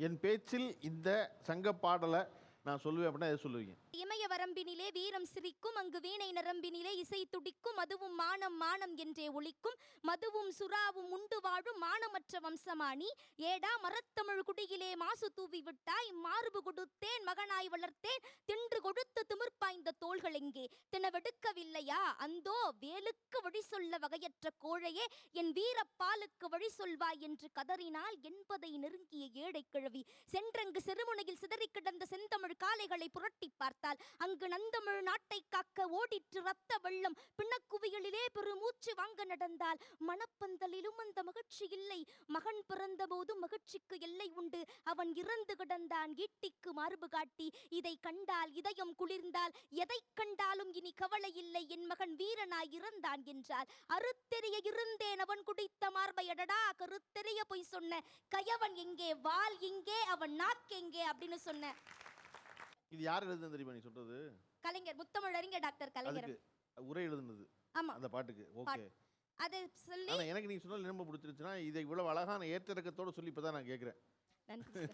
என் பேச்சில் இந்த சங்க பாடலை நான் சொல்லுவேன் அப்படின்னா எதை சொல்லுவீங்க? இமய வரம்பினிலே வீரம் சிரிக்கும், அங்கு வீணை நரம்பினிலே இசை துடிக்கும், மதுவும் மானம் மானம் என்றே ஒலிக்கும், மதுவும் சுறாவும் உண்டு வாழும் மானமற்ற வம்சமானி, ஏடா மரத்தமிழ் குடியிலே மாசு தூவி விட்டாய், மார்பு கொடுத்தேன் மகனாய் வளர்த்தேன், தின்று கொடுத்து திமிர்பாய்ந்த தோள்கள் எங்கே தினவெடுக்கவில்லையா, அந்தோ வேலுக்கு வழி சொல்ல வகையற்ற கோழையே, என் வீரப்பாலுக்கு வழி சொல்வாய் என்று கதறினால் என்பதை நெருங்கிய ஏழை கிழவி, சென்றங்கு செருமுனையில் சிதறி கிடந்த செந்தமிழ் காளைகளை புரட்டி பார்த்தால் அங்கு நந்தமிழ் நாட்டை காக்க ஓடிற்று ரத்த வெள்ளம், பிணக்குவியலிலே பெருமூச்சு வாங்க நடந்தால் மணப்பந்தலிலும் அந்த மகிழ்ச்சி இல்லை, மகன் பிறந்த போது மகிழ்ச்சிக்கு எல்லை உண்டு, அவன் இறந்து கிடந்தான் ஈட்டிக்கு மார்பு காட்டி, இதை கண்டால் இதயம் குளிர்ந்தால் எதை கண்டாலும் இனி கவலை இல்லை, என் மகன் வீரனாய் இறந்தான் என்றால் அறுத்தெறிய இருந்தேன் அவன் குடித்த மார்பை, அடடா கருத்தெறிய போய் சொன்ன கயவன் எங்கே, வாள் எங்கே, அவன் நாக்கெங்கே அப்படின்னு சொன்ன. இது யார் எழுதுனது தெரியுமா நீ சொல்றது? கலைஞர், முத்தமிழறிஞர் டாக்டர் கலைஞர் உரை எழுதுனது. ஆமா, அந்த பாட்டுக்கு. ஓகே, அதை சொல்லி ஆனா எனக்கு நீங்க சொன்னது ரொம்ப பிடிச்சிருச்சுன்னா இதை இவ்வளவு அழகான ஏற்றிறக்கத்தோட சொல்லி இப்பதான் நான் கேட்கிறேன். நன்றி.